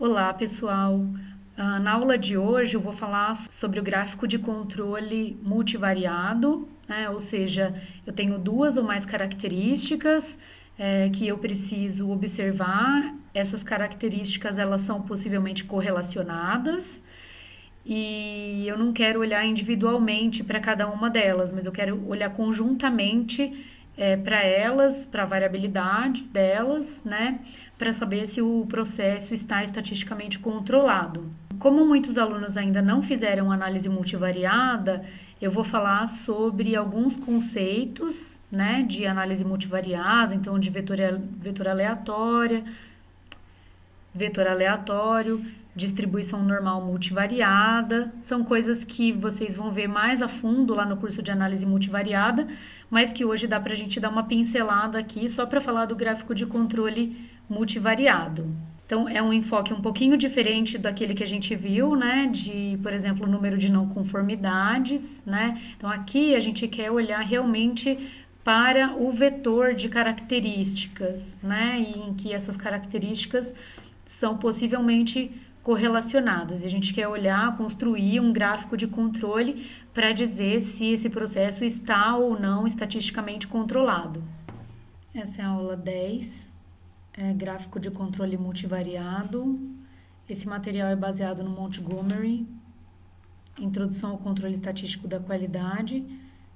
Olá, pessoal. Na aula de hoje eu vou falar sobre o gráfico de controle multivariado, né? Ou seja, eu tenho duas ou mais características que eu preciso observar. Essas características elas são possivelmente correlacionadas e eu não quero olhar individualmente para cada uma delas, mas eu quero olhar conjuntamente para elas, para a variabilidade delas, né, para saber se o processo está estatisticamente controlado. Como muitos alunos ainda não fizeram análise multivariada, eu vou falar sobre alguns conceitos, né, de análise multivariada, então de vetor aleatório, distribuição normal multivariada, são coisas que vocês vão ver mais a fundo lá no curso de análise multivariada, mas que hoje dá para a gente dar uma pincelada aqui só para falar do gráfico de controle multivariado. Então, é um enfoque um pouquinho diferente daquele que a gente viu, né? De, por exemplo, o número de não conformidades, né? Então, aqui a gente quer olhar realmente para o vetor de características, né? E em que essas características são possivelmente correlacionadas. E a gente quer olhar, construir um gráfico de controle para dizer se esse processo está ou não estatisticamente controlado. Essa é a aula 10, gráfico de controle multivariado. Esse material é baseado no Montgomery, Introdução ao Controle Estatístico da Qualidade,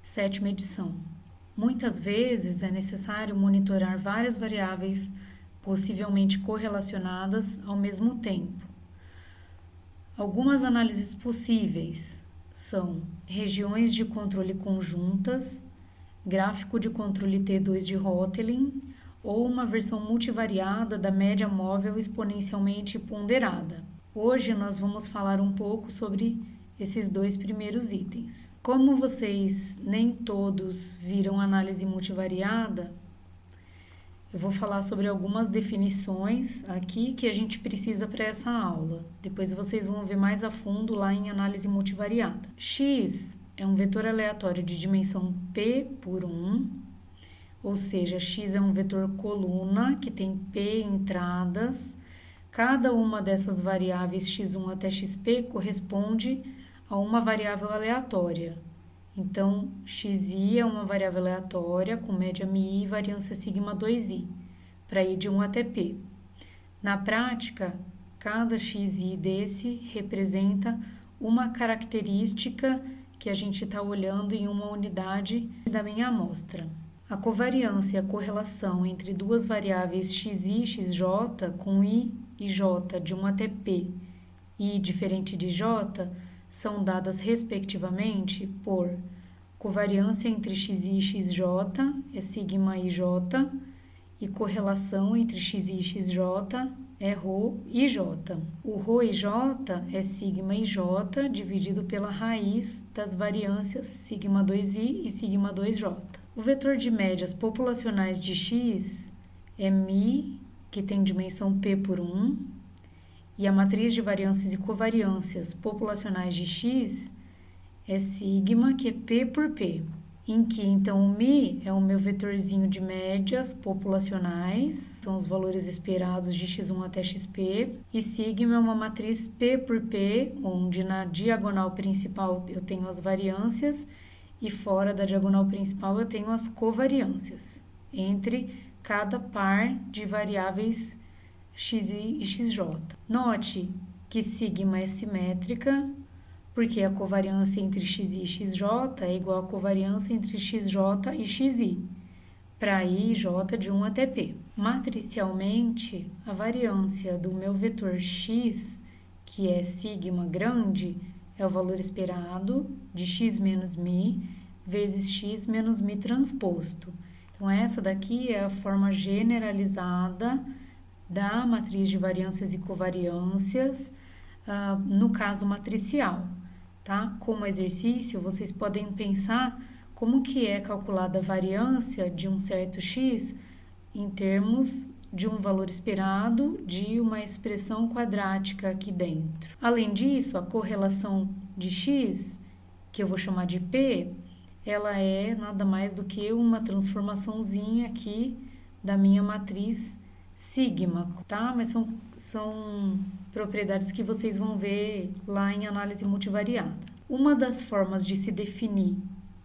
7ª edição. Muitas vezes é necessário monitorar várias variáveis possivelmente correlacionadas ao mesmo tempo. Algumas análises possíveis são regiões de controle conjuntas, gráfico de controle T2 de Hotelling ou uma versão multivariada da média móvel exponencialmente ponderada. Hoje nós vamos falar um pouco sobre esses dois primeiros itens. Como vocês nem todos viram análise multivariada, eu vou falar sobre algumas definições aqui que a gente precisa para essa aula. Depois vocês vão ver mais a fundo lá em análise multivariada. X é um vetor aleatório de dimensão p por 1, ou seja, x é um vetor coluna que tem p entradas. Cada uma dessas variáveis x1 até xp corresponde a uma variável aleatória. Então, xi é uma variável aleatória com média mi e variância sigma 2i, para ir de 1 até p. Na prática, cada xi desse representa uma característica que a gente está olhando em uma unidade da minha amostra. A covariância e a correlação entre duas variáveis xi e xj com i e j de 1 até p e diferente de j são dadas respectivamente por covariância entre xi e xj é sigma ij e correlação entre xi e xj é ρ e j. O ρ e j é sigma ij dividido pela raiz das variâncias sigma 2i e sigma 2j. O vetor de médias populacionais de x é mi, que tem dimensão p por 1, e a matriz de variâncias e covariâncias populacionais de x é sigma, que é p por p, em que então o mi é o meu vetorzinho de médias populacionais, são os valores esperados de x1 até xp, e sigma é uma matriz p por p, onde na diagonal principal eu tenho as variâncias e fora da diagonal principal eu tenho as covariâncias entre cada par de variáveis xi e xj. Note que sigma é simétrica, porque a covariância entre xi e xj é igual à covariância entre xj e xi, para i e j de 1 até p. Matricialmente, a variância do meu vetor x, que é sigma grande, é o valor esperado de x menos mi vezes x menos mi transposto. Então, essa daqui é a forma generalizada da matriz de variâncias e covariâncias, no caso matricial, tá? Como exercício, vocês podem pensar como que é calculada a variância de um certo x em termos de um valor esperado de uma expressão quadrática aqui dentro. Além disso, a correlação de x, que eu vou chamar de p, ela é nada mais do que uma transformaçãozinha aqui da minha matriz sigma, tá? Mas são propriedades que vocês vão ver lá em análise multivariada. Uma das formas de se definir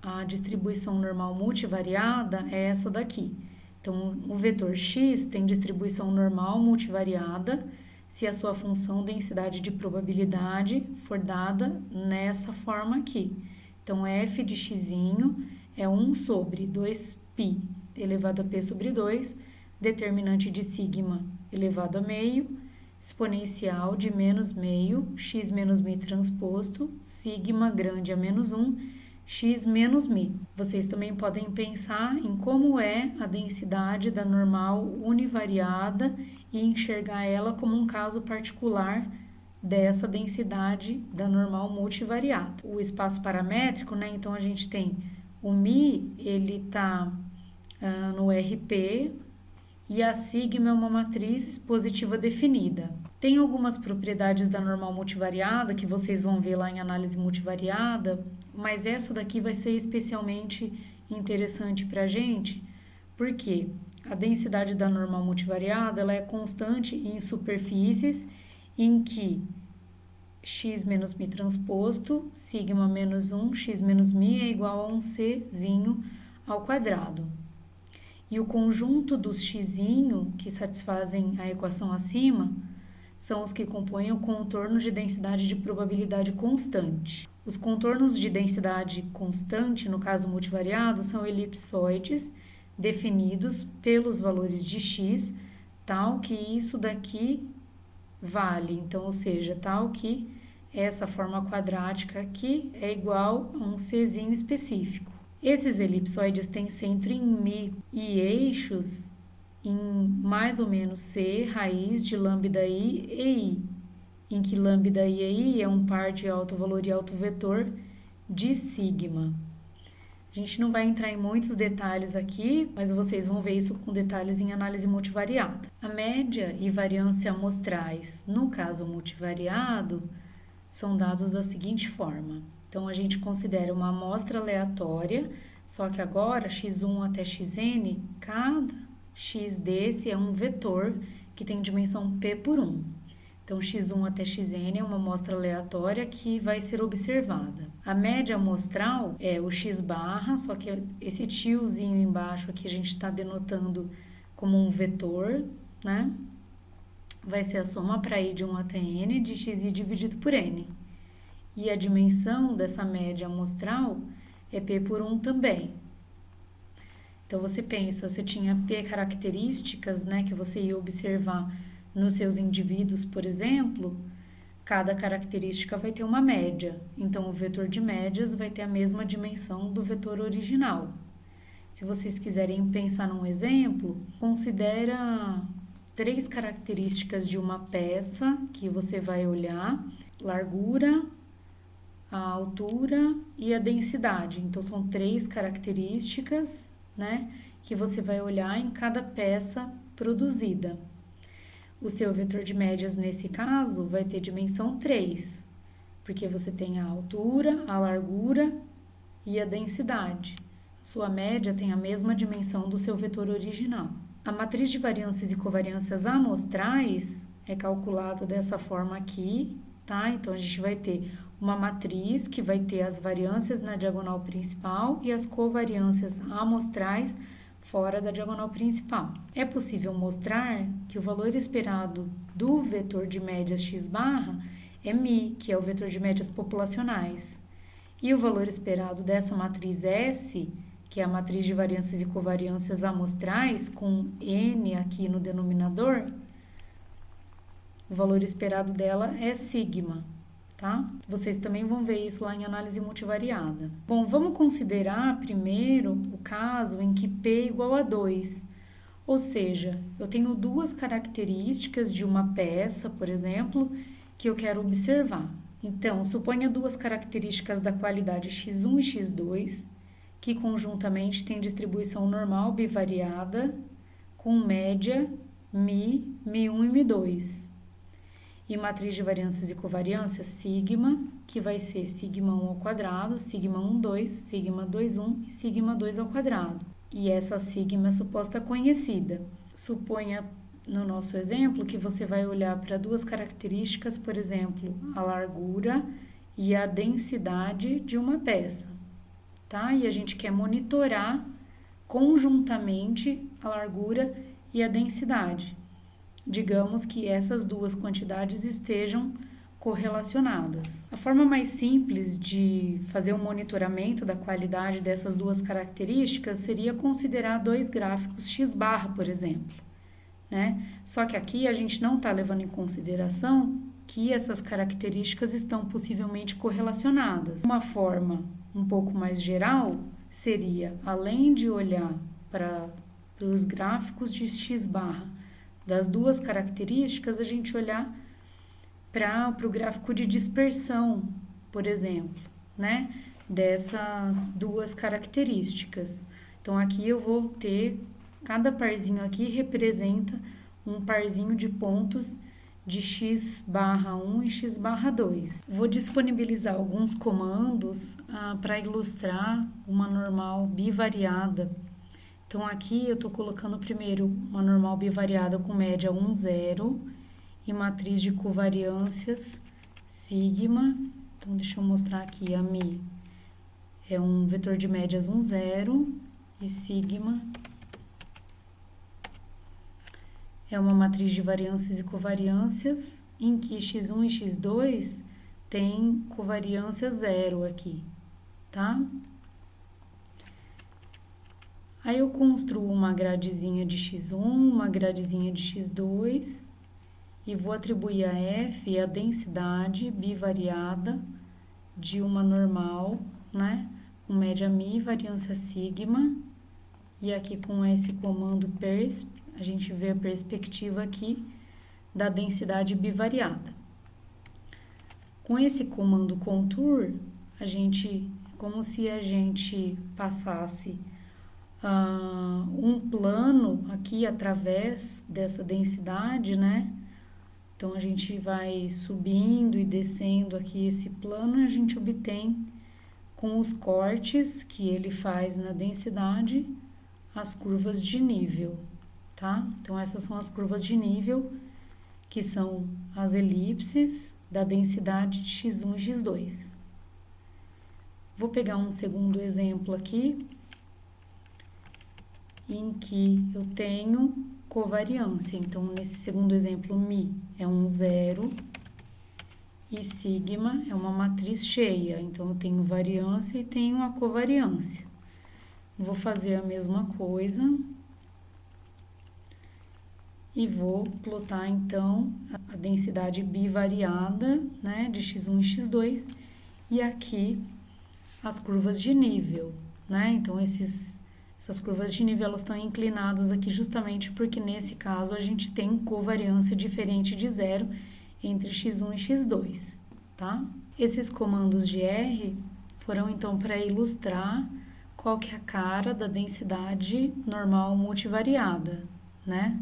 a distribuição normal multivariada é essa daqui. Então, o vetor x tem distribuição normal multivariada se a sua função densidade de probabilidade for dada nessa forma aqui. Então, f de x é 1 sobre 2π elevado a p sobre 2, determinante de sigma elevado a meio, exponencial de menos meio, x menos mi transposto, sigma grande a menos 1, x menos mi. Vocês também podem pensar em como é a densidade da normal univariada e enxergar ela como um caso particular dessa densidade da normal multivariada. O espaço paramétrico, né? Então, a gente tem o mi, ele está no RP, e a sigma é uma matriz positiva definida. Tem algumas propriedades da normal multivariada que vocês vão ver lá em análise multivariada, mas essa daqui vai ser especialmente interessante para a gente, porque a densidade da normal multivariada ela é constante em superfícies em que x menos mi transposto, sigma menos 1, x menos mi é igual a 1czinho ao quadrado. E o conjunto dos xzinho que satisfazem a equação acima são os que compõem o contorno de densidade de probabilidade constante. Os contornos de densidade constante, no caso multivariado, são elipsoides definidos pelos valores de x, tal que isso daqui vale. Então, ou seja, tal que essa forma quadrática aqui é igual a um czinho específico. Esses elipsoides têm centro em mi e eixos em mais ou menos c, raiz de lambda i e i, em que lambda i e i é um par de alto valor e alto vetor de sigma. A gente não vai entrar em muitos detalhes aqui, mas vocês vão ver isso com detalhes em análise multivariada. A média e variância amostrais, no caso multivariado, são dados da seguinte forma. Então, a gente considera uma amostra aleatória, só que agora, x1 até xn, cada x desse é um vetor que tem dimensão p por 1. Então, x1 até xn é uma amostra aleatória que vai ser observada. A média amostral é o x barra, só que esse tiozinho embaixo aqui a gente está denotando como um vetor, né? Vai ser a soma para i de 1 até n de xi dividido por n. E a dimensão dessa média amostral é p por 1 também. Então, você pensa, você tinha p características, né, que você ia observar nos seus indivíduos, por exemplo, cada característica vai ter uma média. Então, o vetor de médias vai ter a mesma dimensão do vetor original. Se vocês quiserem pensar num exemplo, considera 3 características de uma peça que você vai olhar: largura, a altura e a densidade. Então, são 3 características, né, que você vai olhar em cada peça produzida. O seu vetor de médias, nesse caso, vai ter dimensão 3, porque você tem a altura, a largura e a densidade. Sua média tem a mesma dimensão do seu vetor original. A matriz de variâncias e covariâncias amostrais é calculada dessa forma aqui, tá? Então, a gente vai ter uma matriz que vai ter as variâncias na diagonal principal e as covariâncias amostrais fora da diagonal principal. É possível mostrar que o valor esperado do vetor de médias x barra é mi, que é o vetor de médias populacionais. E o valor esperado dessa matriz S, que é a matriz de variâncias e covariâncias amostrais, com n aqui no denominador, o valor esperado dela é sigma. Tá? Vocês também vão ver isso lá em análise multivariada. Bom, vamos considerar primeiro o caso em que P é igual a 2. Ou seja, eu tenho 2 características de uma peça, por exemplo, que eu quero observar. Então, suponha 2 características da qualidade x1 e x2, que conjuntamente têm distribuição normal bivariada, com média mi, mi1 e mi2. E matriz de variâncias e covariâncias, sigma, que vai ser sigma 1 ao quadrado, sigma 1, 2, sigma 2, 1 e sigma 2 ao quadrado. E essa sigma é suposta conhecida. Suponha no nosso exemplo que você vai olhar para duas características, por exemplo, a largura e a densidade de uma peça, tá? E a gente quer monitorar conjuntamente a largura e a densidade. Digamos que essas duas quantidades estejam correlacionadas. A forma mais simples de fazer um monitoramento da qualidade dessas duas características seria considerar dois gráficos x-barra, por exemplo, né? Só que aqui a gente não está levando em consideração que essas características estão possivelmente correlacionadas. Uma forma um pouco mais geral seria, além de olhar para os gráficos de x-barra das duas características, a gente olhar para o gráfico de dispersão, por exemplo, né? Dessas duas características. Então, aqui eu vou ter, cada parzinho aqui representa um parzinho de pontos de x/1 e x/2. Vou disponibilizar alguns comandos para ilustrar uma normal bivariada. Então, aqui eu estou colocando primeiro uma normal bivariada com média 1, 0 e matriz de covariâncias sigma. Então, deixa eu mostrar aqui, a mi é um vetor de médias 1, 0 e sigma é uma matriz de variâncias e covariâncias em que x1 e x2 tem covariância 0 aqui, tá? Aí eu construo uma gradezinha de x1, uma gradezinha de x2 e vou atribuir a f a densidade bivariada de uma normal, né? Com média mi, variância sigma. E aqui com esse comando persp, a gente vê a perspectiva aqui da densidade bivariada. Com esse comando contour, a gente, como se a gente passasse um plano aqui através dessa densidade, né? Então, a gente vai subindo e descendo aqui esse plano e a gente obtém, com os cortes que ele faz na densidade, as curvas de nível, tá? Então, essas são as curvas de nível, que são as elipses da densidade de x1 e x2. Vou pegar um segundo exemplo aqui, em que eu tenho covariância. Então, nesse segundo exemplo, mi é um 0 e sigma é uma matriz cheia. Então, eu tenho variância e tenho a covariância. Vou fazer a mesma coisa e vou plotar, então, a densidade bivariada, né, de x1 e x2 e aqui as curvas de nível, né? Então, essas curvas de nível elas estão inclinadas aqui justamente porque nesse caso a gente tem covariância diferente de 0 entre x1 e x2, tá? Esses comandos de R foram então para ilustrar qual que é a cara da densidade normal multivariada, né?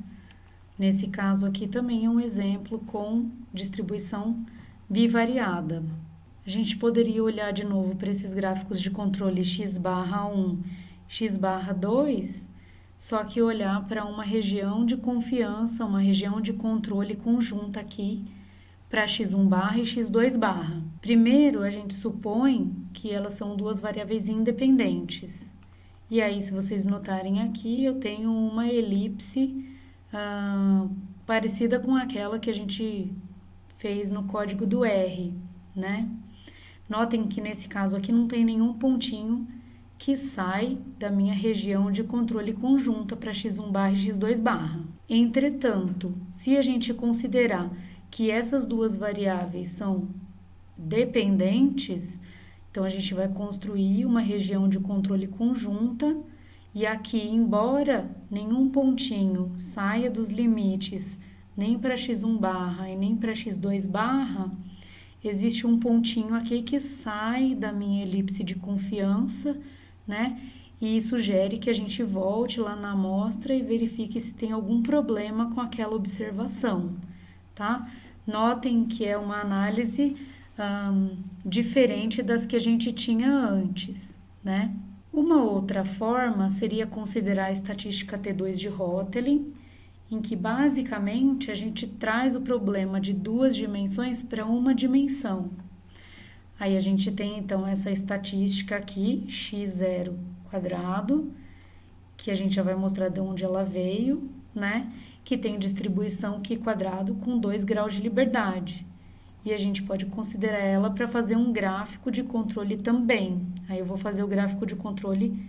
Nesse caso aqui também é um exemplo com distribuição bivariada. A gente poderia olhar de novo para esses gráficos de controle x/1, x/2, só que olhar para uma região de confiança, uma região de controle conjunta aqui para x1 e x2. Primeiro, a gente supõe que elas são duas variáveis independentes. E aí, se vocês notarem aqui, eu tenho uma elipse parecida com aquela que a gente fez no código do R, né? Notem que nesse caso aqui não tem nenhum pontinho que sai da minha região de controle conjunta para x1 e x2. Entretanto, se a gente considerar que essas duas variáveis são dependentes, então a gente vai construir uma região de controle conjunta e aqui, embora nenhum pontinho saia dos limites nem para x1 e nem para x2, existe um pontinho aqui que sai da minha elipse de confiança, né? E sugere que a gente volte lá na amostra e verifique se tem algum problema com aquela observação, tá? Notem que é uma análise diferente das que a gente tinha antes, né? Uma outra forma seria considerar a estatística T2 de Hotelling em que basicamente a gente traz o problema de 2 dimensões para uma dimensão. Aí a gente tem então essa estatística aqui, x0 quadrado, que a gente já vai mostrar de onde ela veio, né? Que tem distribuição Q quadrado com 2 graus de liberdade. E a gente pode considerar ela para fazer um gráfico de controle também. Aí eu vou fazer o gráfico de controle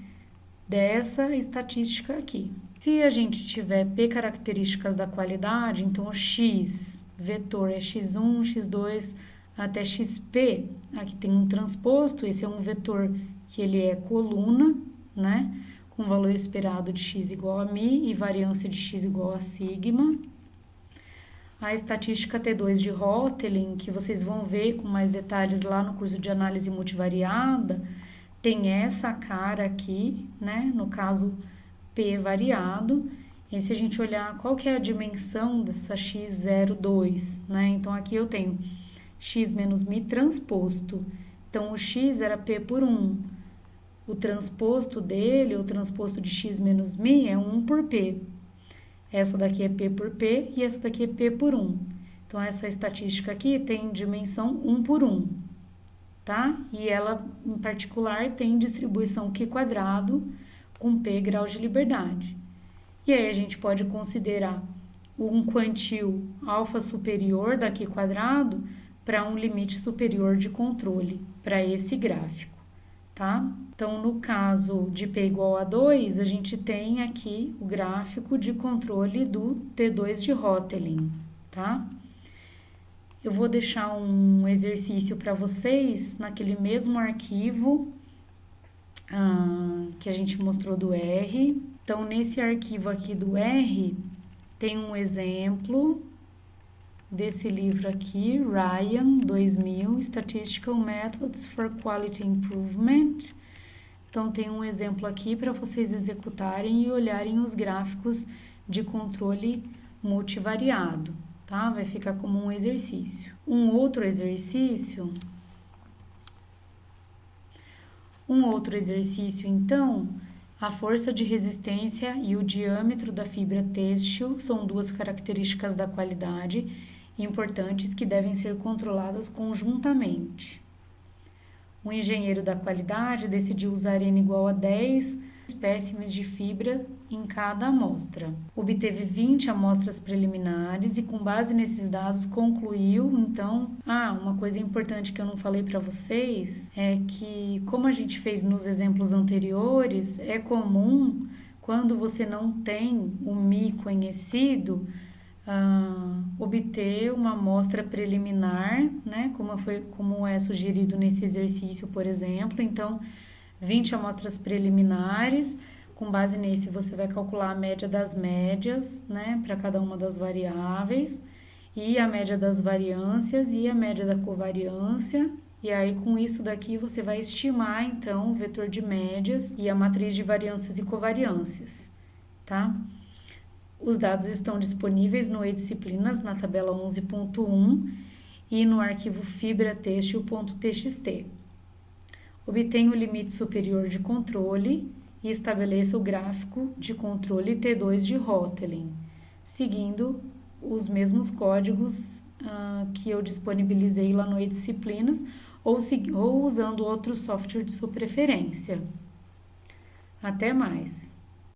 dessa estatística aqui. Se a gente tiver P características da qualidade, então o X vetor é x1, x2 até xp. Aqui tem um transposto, esse é um vetor que ele é coluna, né? Com valor esperado de x igual a μ e variância de x igual a sigma. A estatística T2 de Hotelling, que vocês vão ver com mais detalhes lá no curso de análise multivariada, tem essa cara aqui, né? No caso, P variado. E se a gente olhar qual que é a dimensão dessa x02, né? Então, aqui eu tenho x menos μ transposto. Então, o x era P por 1. O transposto dele, o transposto de x menos μ, é 1 por P. Essa daqui é P por P e essa daqui é P por 1. Então, essa estatística aqui tem dimensão 1 por 1, tá? E ela, em particular, tem distribuição Q quadrado com P graus de liberdade. E aí, a gente pode considerar um quantil alfa superior da Q quadrado para um limite superior de controle, para esse gráfico, tá? Então, no caso de P igual a 2, a gente tem aqui o gráfico de controle do T2 de Hotelling, tá? Eu vou deixar um exercício para vocês naquele mesmo arquivo que a gente mostrou do R. Então, nesse arquivo aqui do R, tem um exemplo desse livro aqui, Ryan, 2000, Statistical Methods for Quality Improvement. Então, tem um exemplo aqui para vocês executarem e olharem os gráficos de controle multivariado, tá? Vai ficar como um exercício. Um outro exercício, então, a força de resistência e o diâmetro da fibra têxtil são 2 características da qualidade importantes que devem ser controladas conjuntamente. O engenheiro da qualidade decidiu usar N igual a 10 espécimes de fibra em cada amostra. Obteve 20 amostras preliminares e, com base nesses dados, concluiu, então... uma coisa importante que eu não falei para vocês é que, como a gente fez nos exemplos anteriores, é comum, quando você não tem o μ conhecido, obter uma amostra preliminar, né, como é sugerido nesse exercício, por exemplo. Então, 20 amostras preliminares, com base nesse você vai calcular a média das médias, né, para cada uma das variáveis, e a média das variâncias e a média da covariância, e aí com isso daqui você vai estimar, então, o vetor de médias e a matriz de variâncias e covariâncias, tá? Os dados estão disponíveis no e-disciplinas, na tabela 11.1 e no arquivo fibratextil.txt. Obtenha o limite superior de controle e estabeleça o gráfico de controle T2 de Hotelling, seguindo os mesmos códigos que eu disponibilizei lá no e-disciplinas ou usando outro software de sua preferência. Até mais!